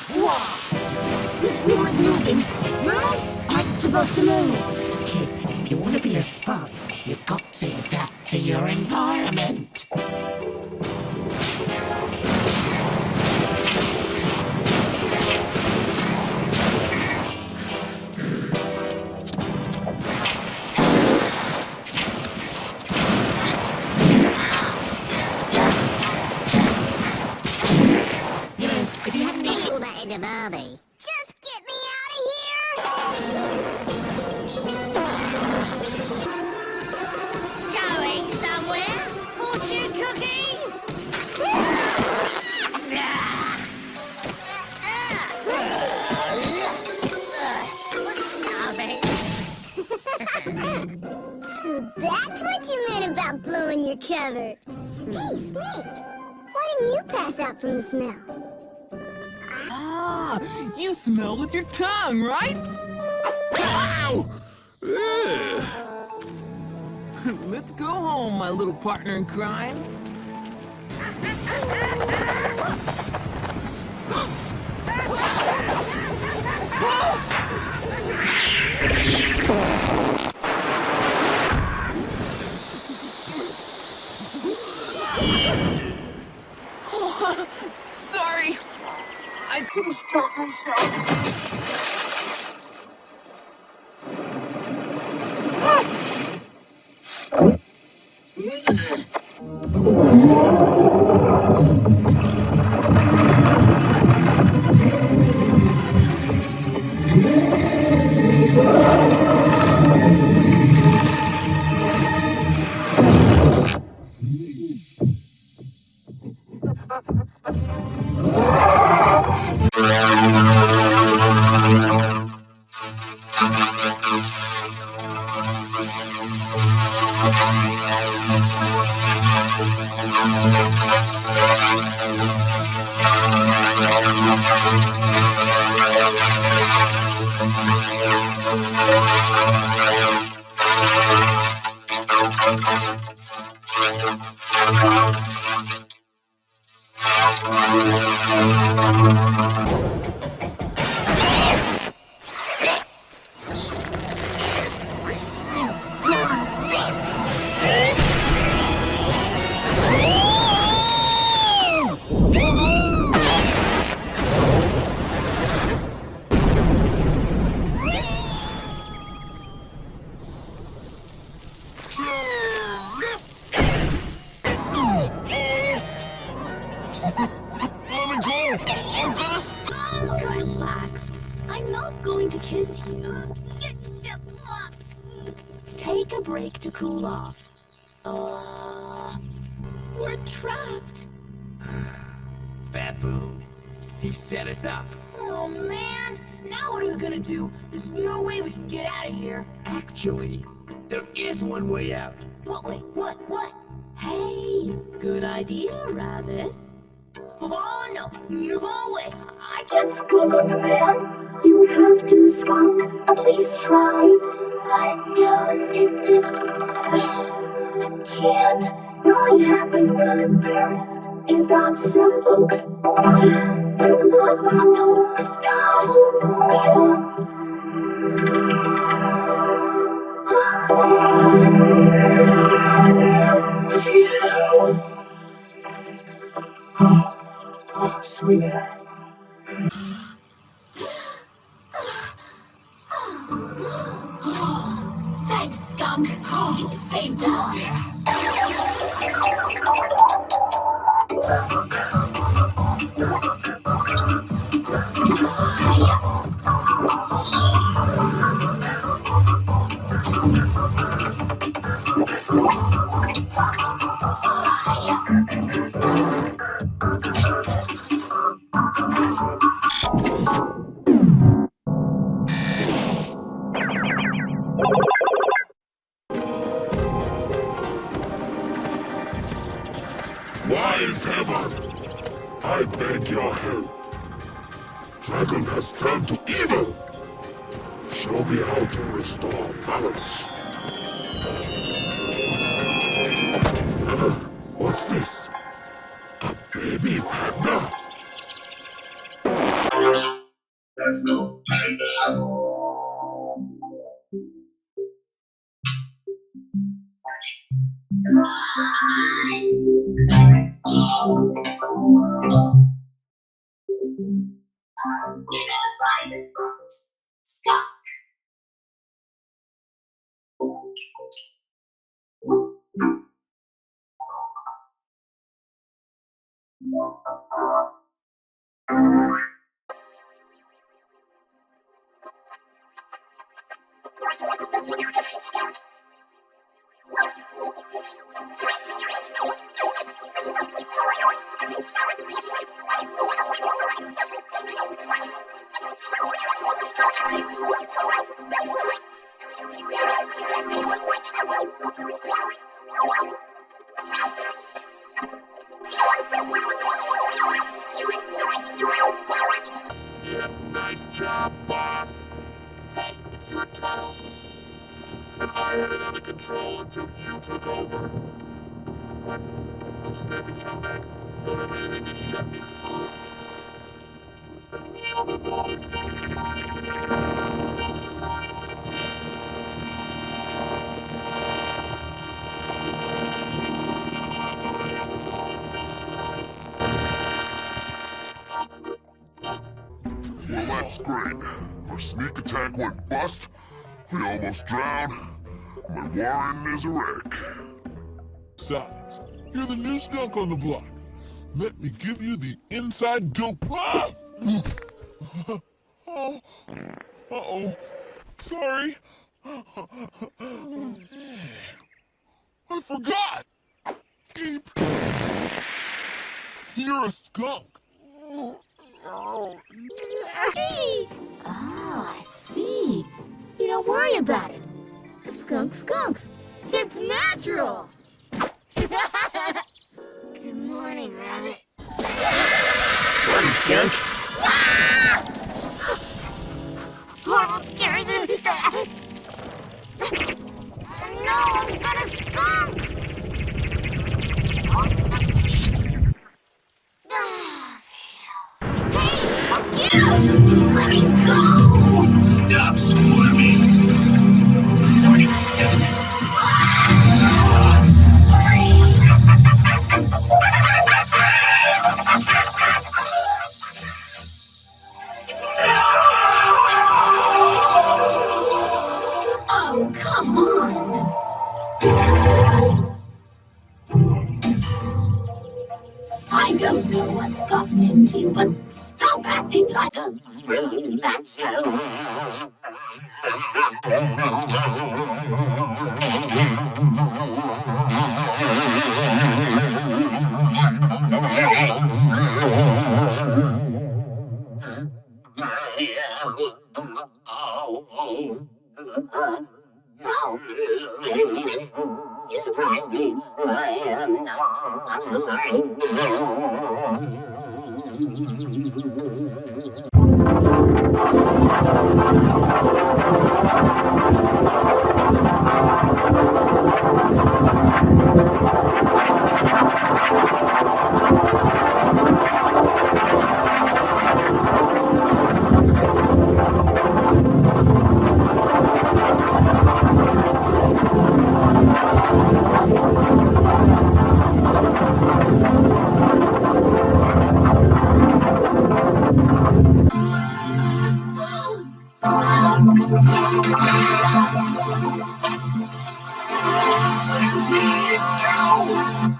Whoa! This room is moving. Rooms aren't supposed to move. Kid, if you want to be a spy, you've got to adapt to your environment. Bobby. Just get me out of here! Going somewhere? Fortune cookie? So that's what you meant about blowing your cover. Hey, Snake, why didn't you pass out from the smell? Ah, you smell with your tongue, right? Ow! Let's go home, my little partner in crime. Oh, sorry. I couldn't stop myself. Relax. I'm not going to kiss you. Take a break to cool off. We're trapped. Baboon. He set us up. Oh man, now what are we gonna do? There's no way we can get out of here. Actually, there is one way out. What way? What? Hey, good idea, Rabbit. Oh no, no way! I can't Skunk on demand. You have to, Skunk. At least try. I can't. It only happens when I'm embarrassed. Is that simple? Oh, sweetheart. Thanks, Skunk. You saved us. Wise heaven, I beg your help. Dragon has turned to evil. Show me how to restore balance. What's this? A baby panda? Yeah, nice job, boss. Hey, it's your turn. And I had it under control until you took over. What? No snapping your neck. Don't have anything to shut me free. Well, that's great. Our sneak attack went bust. We almost drowned. My warren is a wreck. Silence. You're the new skunk on the block. Let me give you the inside dope. Ah! Oh, uh-oh. Sorry. I forgot. Keep. You're a skunk. Hey! Oh, I see. You don't worry about it. The skunk skunks. It's natural. Good morning, Rabbit. Morning, Skunk. Horrible, scary. No, I'm gonna skunk. Hey, fuck you! Let me go! Stop squirming. Morning, Skunk. Oh, come on! I don't know what's gotten into you, but stop acting like a rude macho. Wait a minute. You surprised me. I'm so sorry. Go!